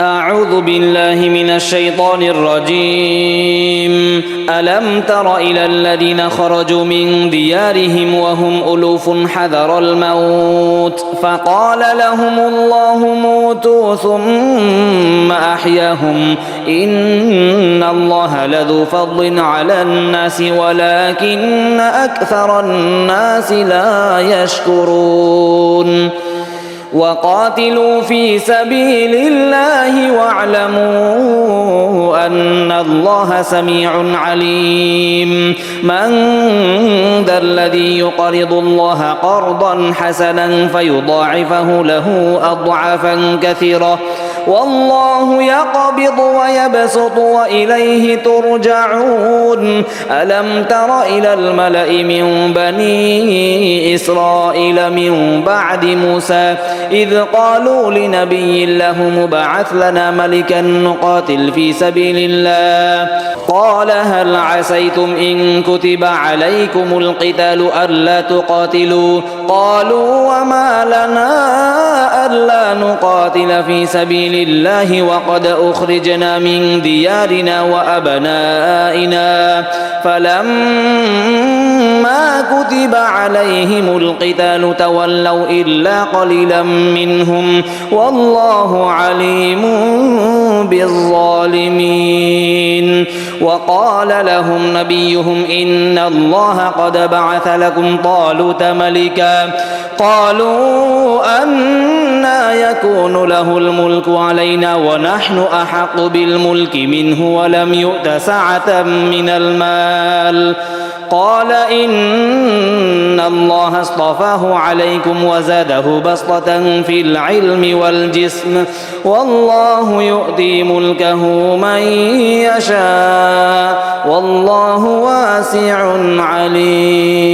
أعوذ بالله من الشيطان الرجيم. ألم تر إلى الذين خرجوا من ديارهم وهم ألوف حذر الموت فقال لهم الله موتوا ثم أحياهم إن الله لذو فضل على الناس ولكن أكثر الناس لا يشكرون. وقاتلوا في سبيل الله واعلموا أن الله سميع عليم. من ذا الذي يقرض الله قرضا حسنا فيضاعفه له أضعافا كثيرة والله يقبض ويبسط وإليه ترجعون. ألم تر إلى الملأ من بني إسرائيل من بعد موسى إذ قالوا لنبي له مبعث لنا ملكا نقاتل في سبيل الله قال هل عسيتم إن كتب عليكم القتال ألا تقاتلوا قالوا وما لنا ألا نقاتل في سبيل الله وقد أخرجنا من ديارنا وأبنائنا فلما كتب عليهم القتال تولوا إلا قليلا منهم والله عليم بالظالمين. وقال لهم نبيهم إن الله قد بعث لكم طالوت ملكا قالوا أنى يكون له الملك علينا ونحن أحق بالملك منه ولم يؤت سعة من المال قال إن الله اصطفاه عليكم وزاده بسطة في العلم والجسم والله يؤتي ملكه من يشاء والله واسع عليم.